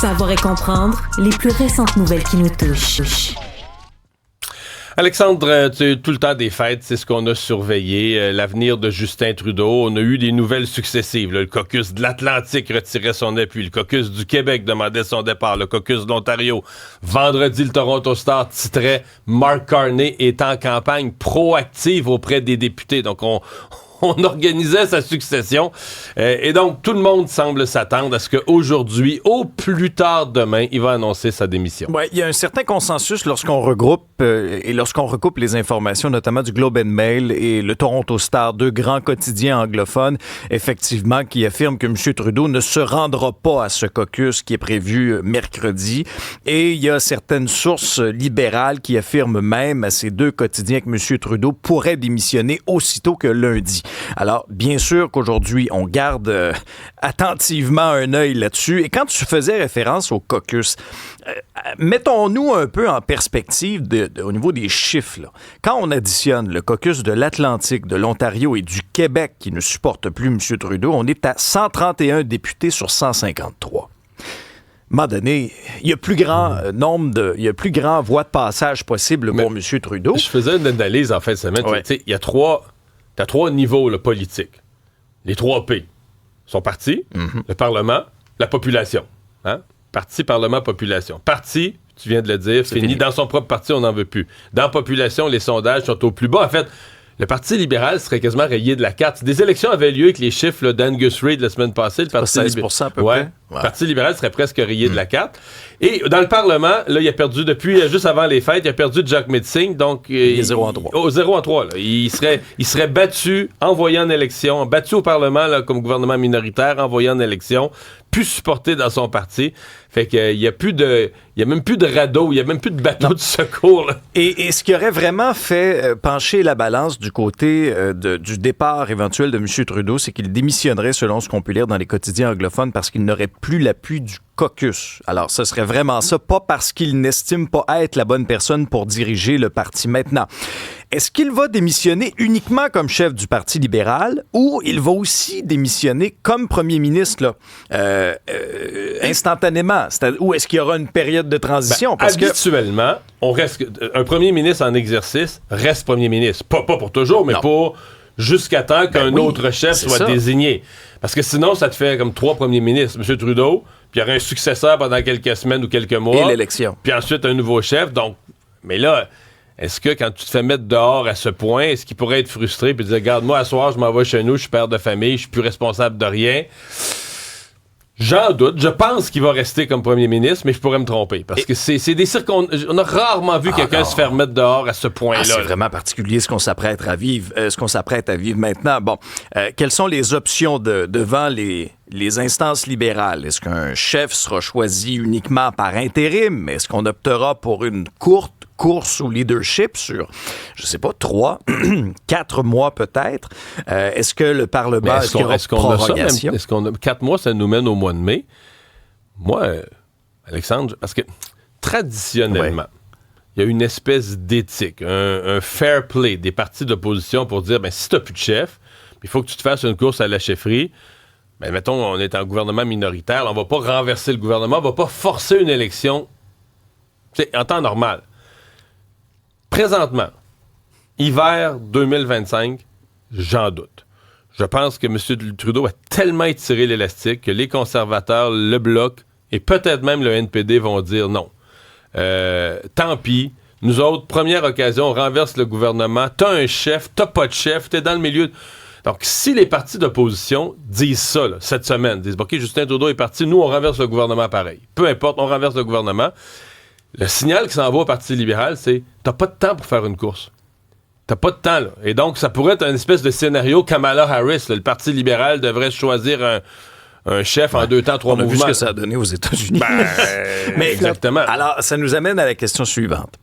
Savoir et comprendre les plus récentes nouvelles qui nous touchent. Alexandre, tout le temps des fêtes, c'est ce qu'on a surveillé. L'avenir de Justin Trudeau. On a eu des nouvelles successives. Là. Le caucus de l'Atlantique retirait son appui. Le caucus du Québec demandait son départ. Le caucus de l'Ontario. Vendredi, le Toronto Star titrait « Mark Carney est en campagne proactive auprès des députés ». Donc, on organisait sa succession. Et donc, tout le monde semble s'attendre à ce qu'aujourd'hui, au plus tard demain, il va annoncer sa démission. Oui, il y a un certain consensus lorsqu'on regroupe recoupe les informations, notamment du Globe and Mail et le Toronto Star, deux grands quotidiens anglophones, effectivement, qui affirment que M. Trudeau ne se rendra pas à ce caucus qui est prévu mercredi. Et il y a certaines sources libérales qui affirment même à ces deux quotidiens que M. Trudeau pourrait démissionner aussitôt que lundi. Alors, bien sûr qu'aujourd'hui, on garde attentivement un œil là-dessus. Et quand tu faisais référence au caucus, mettons-nous un peu en perspective au niveau des chiffres. Là. Quand on additionne le caucus de l'Atlantique, de l'Ontario et du Québec qui ne supporte plus M. Trudeau, on est à 131 députés sur 153. À un moment donné, il y a plus grand voie de passage possible pour M. Trudeau. Je faisais une analyse en fin de semaine. Ouais. Il y a t'as trois niveaux là, politiques. Les 3 P. Son parti, le Parlement, la population. Hein? Parti, Parlement, population. Parti, tu viens de le dire, fini. Dans son propre parti, on n'en veut plus. Dans la population, les sondages sont au plus bas. En fait, le Parti libéral serait quasiment rayé de la carte. Des élections avaient lieu avec les chiffres là, d'Angus Reid la semaine passée. Le Parti 16% à peu près. Le Parti libéral serait presque rayé de la carte. Et dans le Parlement, là, il a perdu depuis juste avant les fêtes, il a perdu Jack Metzing. Donc, il est 0-3. Au 0-3. Là. Il serait battu, envoyé en élection, battu au Parlement là, comme gouvernement minoritaire, envoyé en élection, plus supporté dans son parti. Fait qu'il y a même plus de radeau, il y a même plus de bateau de secours. Là. Et ce qui aurait vraiment fait pencher la balance du côté du départ éventuel de M. Trudeau, c'est qu'il démissionnerait, selon ce qu'on peut lire dans les quotidiens anglophones, parce qu'il n'aurait plus l'appui du caucus. Alors, ce serait vraiment ça, pas parce qu'il n'estime pas être la bonne personne pour diriger le parti maintenant. Est-ce qu'il va démissionner uniquement comme chef du Parti libéral ou il va aussi démissionner comme premier ministre là, instantanément? Ou est-ce qu'il y aura une période de transition? Habituellement, un premier ministre en exercice reste premier ministre. Pas pour toujours, mais pour jusqu'à temps qu'un autre chef soit désigné. Parce que sinon, ça te fait comme 3 premiers ministres. M. Trudeau, puis il y aurait un successeur pendant quelques semaines ou quelques mois. Et l'élection. Puis ensuite, un nouveau chef. Donc, mais là, est-ce que quand tu te fais mettre dehors à ce point, est-ce qu'il pourrait être frustré puis dire, regarde, moi, à soir, je m'en vais chez nous, je suis père de famille, je suis plus responsable de rien? J'en doute. Je pense qu'il va rester comme premier ministre, mais je pourrais me tromper. Parce que c'est des circonstances. On a rarement vu quelqu'un se faire mettre dehors à ce point-là. C'est vraiment particulier ce qu'on s'apprête à vivre, maintenant. Bon, quelles sont les options devant les instances libérales? Est-ce qu'un chef sera choisi uniquement par intérim? Est-ce qu'on optera pour une courte course au leadership sur, je sais pas, 3, 4 mois peut-être? Est-ce que le Parlement, est-ce qu'il y aura prorogation? Est-ce qu'on a 4 mois, ça nous mène au mois de mai? Moi, Alexandre, parce que traditionnellement, il y a une espèce d'éthique, un fair play des partis d'opposition pour dire, si t'as plus de chef, il faut que tu te fasses une course à la chefferie. Mettons, on est en gouvernement minoritaire, on va pas renverser le gouvernement, on va pas forcer une élection en temps normal. Présentement, hiver 2025, j'en doute. Je pense que M. Trudeau a tellement étiré l'élastique que les conservateurs, le Bloc et peut-être même le NPD vont dire non. Tant pis. Nous autres, première occasion, on renverse le gouvernement. T'as un chef, t'as pas de chef, t'es dans le milieu. Donc, si les partis d'opposition disent ça cette semaine, disent « OK, Justin Trudeau est parti, nous, on renverse le gouvernement pareil. » Peu importe, on renverse le gouvernement. Le signal qui s'en va au Parti libéral, c'est « T'as pas de temps pour faire une course. T'as pas de temps, là. » Et donc, ça pourrait être un espèce de scénario Kamala Harris. Là. Le Parti libéral devrait choisir un chef en 2 temps, 3 mouvements. On a vu ce que ça a donné aux États-Unis. Mais exactement. Alors, ça nous amène à la question suivante.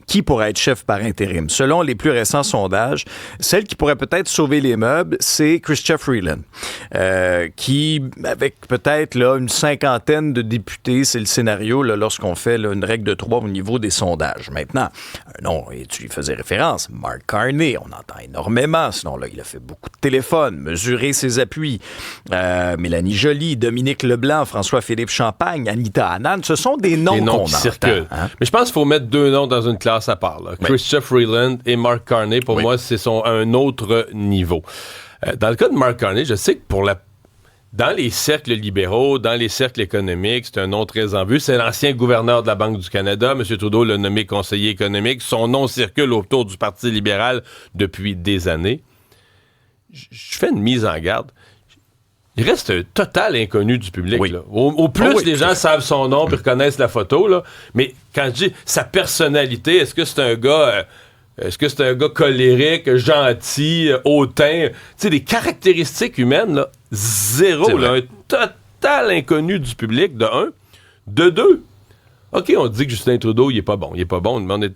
Qui pourrait être chef par intérim? Selon les plus récents sondages, celle qui pourrait peut-être sauver les meubles, c'est Chrystia Freeland, qui, avec peut-être là, une 50aine de députés, c'est le scénario là, lorsqu'on fait là, une règle de 3 au niveau des sondages. Maintenant, non, et tu y faisais référence, Mark Carney, on entend énormément, sinon là, il a fait beaucoup de téléphone, mesurer ses appuis. Mélanie Joly, Dominique Leblanc, François-Philippe Champagne, Anita Anand, ce sont des noms qu'on qui entend. circulent. Hein? Mais je pense qu'il faut mettre deux noms dans une classe à part. Là. Oui. Chrystia Freeland et Mark Carney, pour Oui. moi, c'est un autre niveau. Dans le cas de Mark Carney, je sais que dans les cercles libéraux, dans les cercles économiques, c'est un nom très en vue. C'est l'ancien gouverneur de la Banque du Canada. M. Trudeau l'a nommé conseiller économique. Son nom circule autour du Parti libéral depuis des années. Je fais une mise en garde. Il reste un total inconnu du public. Oui. Là. Au plus, les gens savent son nom et reconnaissent la photo. Là. Mais quand je dis sa personnalité, est-ce que c'est un gars... Est-ce que c'est un gars colérique, gentil, hautain? Tu sais, des caractéristiques humaines, là, zéro. Là, un total inconnu du public, de un. De deux, OK, on dit que Justin Trudeau, il est pas bon. Il est pas bon. Mais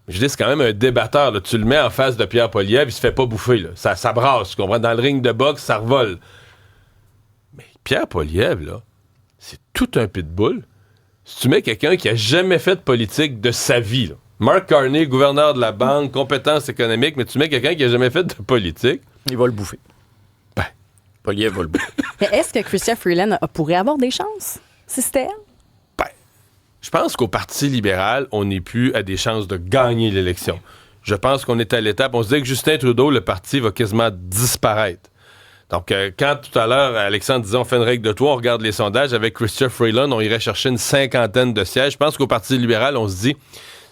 je dis, c'est quand même un débatteur. Là. Tu le mets en face de Pierre Poilievre, il se fait pas bouffer. Là. Ça brasse, tu comprends? Dans le ring de boxe, ça revole. Mais Pierre Poilievre, là, c'est tout un pitbull. Si tu mets quelqu'un qui a jamais fait de politique de sa vie, là, Mark Carney, gouverneur de la banque, compétences économiques, mais tu mets quelqu'un qui n'a jamais fait de politique. Il va le bouffer. Ben. Poilievre va le bouffer. Mais est-ce que Chrystia Freeland pourrait avoir des chances, si c'était elle? Ben, je pense qu'au Parti libéral, on n'est plus à des chances de gagner l'élection. Je pense qu'on est à l'étape. On se dit que Justin Trudeau, le parti va quasiment disparaître. Donc, quand tout à l'heure, Alexandre disait on fait une règle de trois, on regarde les sondages, avec Chrystia Freeland, on irait chercher une 50aine de sièges. Je pense qu'au Parti libéral, on se dit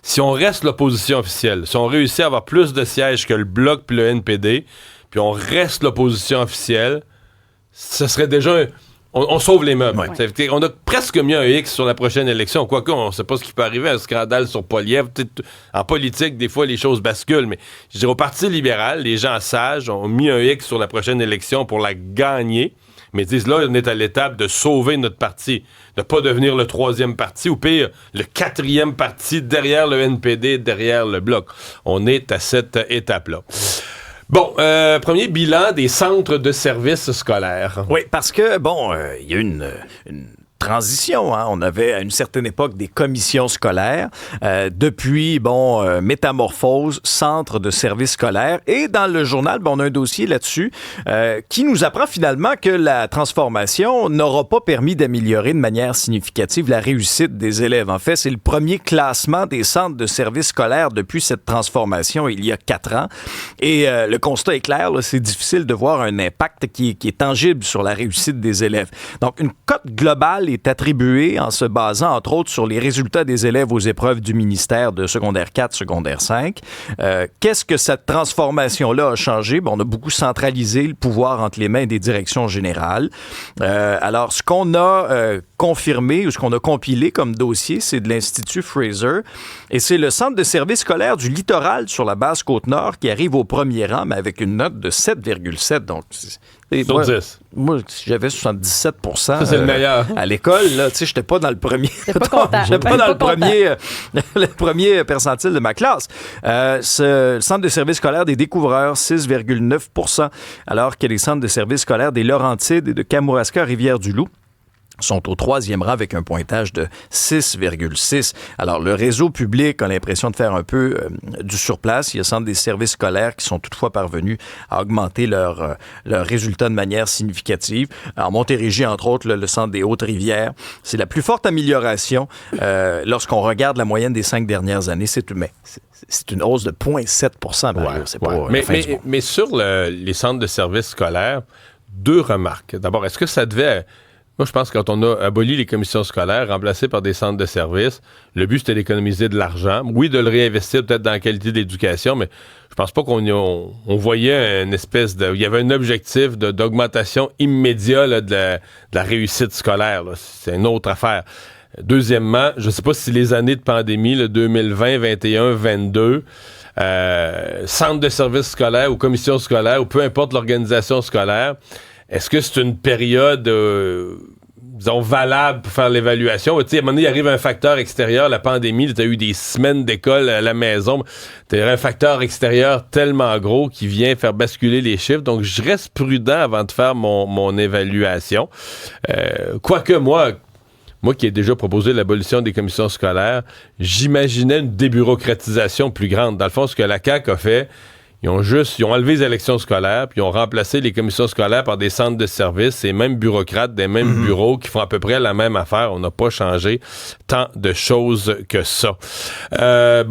si on reste l'opposition officielle, si on réussit à avoir plus de sièges que le Bloc puis le NPD, puis on reste l'opposition officielle, ce serait déjà... On sauve les meubles. Ouais. On a presque mis un X sur la prochaine élection. Quoique, on ne sait pas ce qui peut arriver, un scandale sur Poilievre. En politique, des fois, les choses basculent. Mais je dirais, au Parti libéral, les gens sages ont mis un X sur la prochaine élection pour la gagner. Mais disent là, on est à l'étape de sauver notre parti, de ne pas devenir le troisième parti, ou pire, le quatrième parti derrière le NPD, derrière le Bloc. On est à cette étape-là. Bon, premier bilan des centres de services scolaires. Oui, parce que, il y a une transition. Hein. On avait à une certaine époque des commissions scolaires. Depuis, métamorphose, centre de services scolaires. Et dans le journal, on a un dossier là-dessus qui nous apprend finalement que la transformation n'aura pas permis d'améliorer de manière significative la réussite des élèves. En fait, c'est le premier classement des centres de services scolaires depuis cette transformation il y a 4 ans. Et le constat est clair, là, c'est difficile de voir un impact qui est tangible sur la réussite des élèves. Donc, une cote globale est attribuée en se basant, entre autres, sur les résultats des élèves aux épreuves du ministère de secondaire 4, secondaire 5. Qu'est-ce que cette transformation-là a changé? On a beaucoup centralisé le pouvoir entre les mains des directions générales. Alors, ce qu'on a confirmé ou ce qu'on a compilé comme dossier, c'est de l'Institut Fraser. Et c'est le centre de services scolaires du littoral sur la basse Côte-Nord qui arrive au premier rang, mais avec une note de 7,7. Donc, sur 10. Moi, si j'avais 77 %, ça, c'est le meilleur. À l'école, là, tu sais, j'étais pas dans le premier. J'étais pas content. J'étais pas dans le premier percentile de ma classe. Ce centre de services scolaires des découvreurs, 6,9 %, alors que les centres de services scolaires des Laurentides et de Kamouraska, Rivière-du-Loup, sont au 3e rang avec un pointage de 6,6. Alors, le réseau public a l'impression de faire un peu du surplace. Il y a le centre des services scolaires qui sont toutefois parvenus à augmenter leurs résultats de manière significative. En Montérégie, entre autres, le centre des Hautes-Rivières, c'est la plus forte amélioration lorsqu'on regarde la moyenne des 5 dernières années. C'est une hausse de 0,7 %. C'est pas mais sur les centres de services scolaires, 2 remarques. D'abord, est-ce que ça devait... Moi, je pense que quand on a aboli les commissions scolaires, remplacées par des centres de services, le but, c'était d'économiser de l'argent. Oui, de le réinvestir peut-être dans la qualité de l'éducation, mais je pense pas qu'on voyait une espèce de... Il y avait un objectif d'augmentation immédiate là, de la réussite scolaire. Là. C'est une autre affaire. Deuxièmement, je sais pas si les années de pandémie, le 2020, 21, 22... centre de services scolaires ou commission scolaire ou peu importe l'organisation scolaire, est-ce que c'est une période, disons, valable pour faire l'évaluation? Tu sais, à un moment donné, il arrive un facteur extérieur, la pandémie, tu as eu des semaines d'école à la maison, tu as un facteur extérieur tellement gros qui vient faire basculer les chiffres, donc je reste prudent avant de faire mon évaluation. Quoique moi qui ai déjà proposé l'abolition des commissions scolaires, j'imaginais une débureaucratisation plus grande. Dans le fond, ce que la CAQ a fait, Ils ont enlevé les élections scolaires, puis ils ont remplacé les commissions scolaires par des centres de services, ces mêmes bureaucrates des mêmes bureaux qui font à peu près la même affaire. On n'a pas changé tant de choses que ça. Joe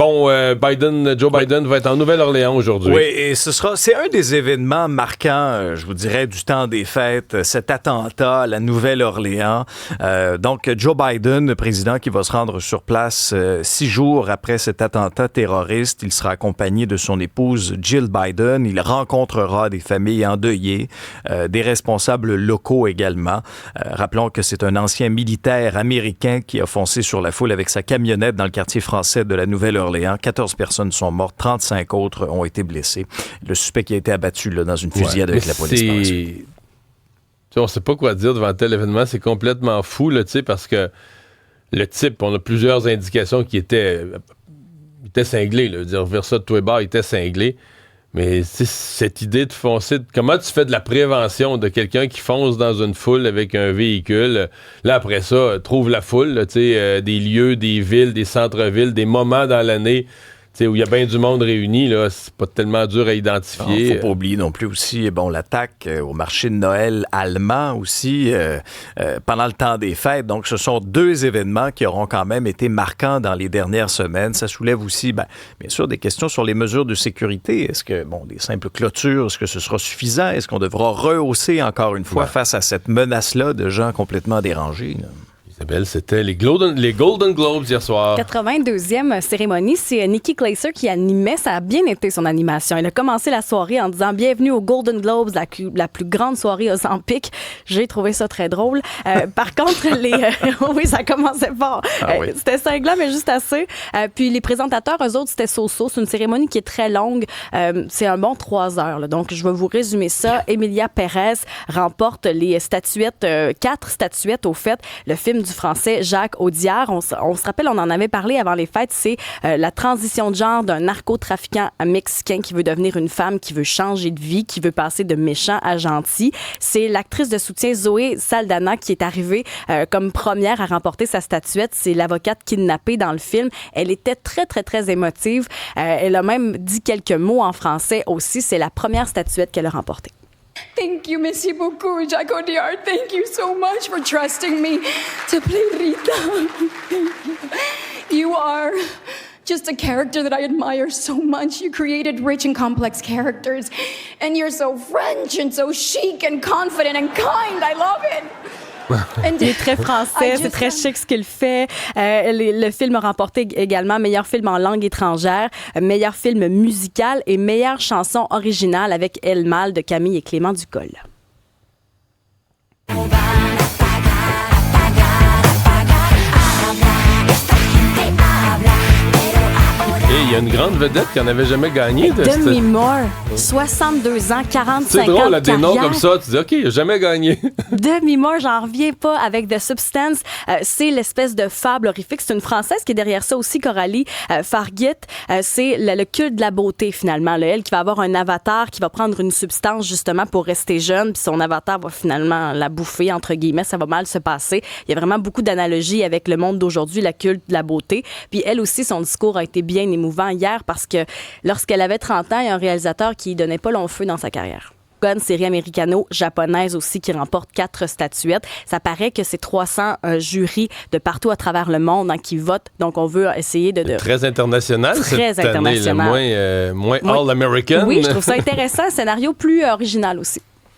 Biden va être en Nouvelle-Orléans aujourd'hui. Oui, et c'est un des événements marquants, je vous dirais, du temps des fêtes, cet attentat à la Nouvelle-Orléans. Donc, Joe Biden, le président qui va se rendre sur place 6 jours après cet attentat terroriste, il sera accompagné de son épouse Jill Biden. Il rencontrera des familles endeuillées, des responsables locaux également. Rappelons que c'est un ancien militaire américain qui a foncé sur la foule avec sa camionnette dans le quartier français de la Nouvelle-Orléans. 14 personnes sont mortes, 35 autres ont été blessées. Le suspect qui a été abattu là, dans une fusillade avec la police par la suite. On ne sait pas quoi dire devant tel événement. C'est complètement fou, là, parce que le type, on a plusieurs indications qui étaient cinglé, là. Dire Versa de tous les bords, il était cinglé. Mais cette idée de foncer, comment tu fais de la prévention de quelqu'un qui fonce dans une foule avec un véhicule? Là, après ça, trouve la foule, là, des lieux, des villes, des centres-villes, des moments dans l'année où il y a bien du monde réuni, là, c'est pas tellement dur à identifier. Il ne faut pas oublier non plus aussi l'attaque au marché de Noël allemand aussi pendant le temps des fêtes. Donc, ce sont 2 événements qui auront quand même été marquants dans les dernières semaines. Ça soulève aussi, bien sûr, des questions sur les mesures de sécurité. Est-ce que, des simples clôtures, est-ce que ce sera suffisant? Est-ce qu'on devra rehausser encore une fois face à cette menace-là de gens complètement dérangés, là? Isabelle, c'était les Golden Globes hier soir. 82e cérémonie, c'est Nikki Glaser qui animait. Ça a bien été son animation. Elle a commencé la soirée en disant « Bienvenue aux Golden Globes, la plus grande soirée Ozempic ». J'ai trouvé ça très drôle. Par contre, oui, ça commençait fort. C'était cinglant, mais juste assez. Puis les présentateurs, eux autres, c'était so-so. C'est une cérémonie qui est très longue. C'est un bon 3 heures. Là. Donc, je vais vous résumer ça. Emilia Pérez remporte les statuettes, 4 statuettes au fait. Le film du français Jacques Audiard. On se rappelle, on en avait parlé avant les fêtes, c'est la transition de genre d'un narcotrafiquant mexicain qui veut devenir une femme, qui veut changer de vie, qui veut passer de méchant à gentil. C'est l'actrice de soutien Zoé Saldana qui est arrivée comme première à remporter sa statuette. C'est l'avocate kidnappée dans le film. Elle était très, très, très émotive. Elle a même dit quelques mots en français aussi. C'est la première statuette qu'elle a remportée. Thank you, merci beaucoup, Jacques Audiard. Thank you so much for trusting me to play Rita. You are just a character that I admire so much. You created rich and complex characters, and you're so French and so chic and confident and kind. I love it. Il est très français, c'est très chic ce qu'il fait. Le film a remporté également meilleur film en langue étrangère, meilleur film musical et meilleure chanson originale avec El Mal de Camille et Clément Ducol. Et il y a une grande vedette qui n'en avait jamais gagné. Demi Moore, 62 ans, 45 ans de C'est drôle, des noms carrière. comme ça, tu dis, OK, il n'a jamais gagné. Demi Moore, j'en reviens pas avec The Substance. C'est l'espèce de fable horrifique. C'est une Française qui est derrière ça aussi, Coralie Fargit. C'est le culte de la beauté, finalement. Là. Elle qui va avoir un avatar qui va prendre une substance, justement, pour rester jeune. Puis son avatar va finalement la bouffer, entre guillemets. Ça va mal se passer. Il y a vraiment beaucoup d'analogies avec le monde d'aujourd'hui, la culte de la beauté. Puis elle aussi, son discours a été bien émouvant hier parce que lorsqu'elle avait 30 ans, il y a un réalisateur qui donnait pas long feu dans sa carrière. Une série américano-japonaise aussi qui remporte 4 statuettes. Ça paraît que c'est 300 jurys de partout à travers le monde qui votent. Donc, on veut essayer de... Très international très cette année, international. Moins All-American. Oui, je trouve ça intéressant. Scénario plus original aussi.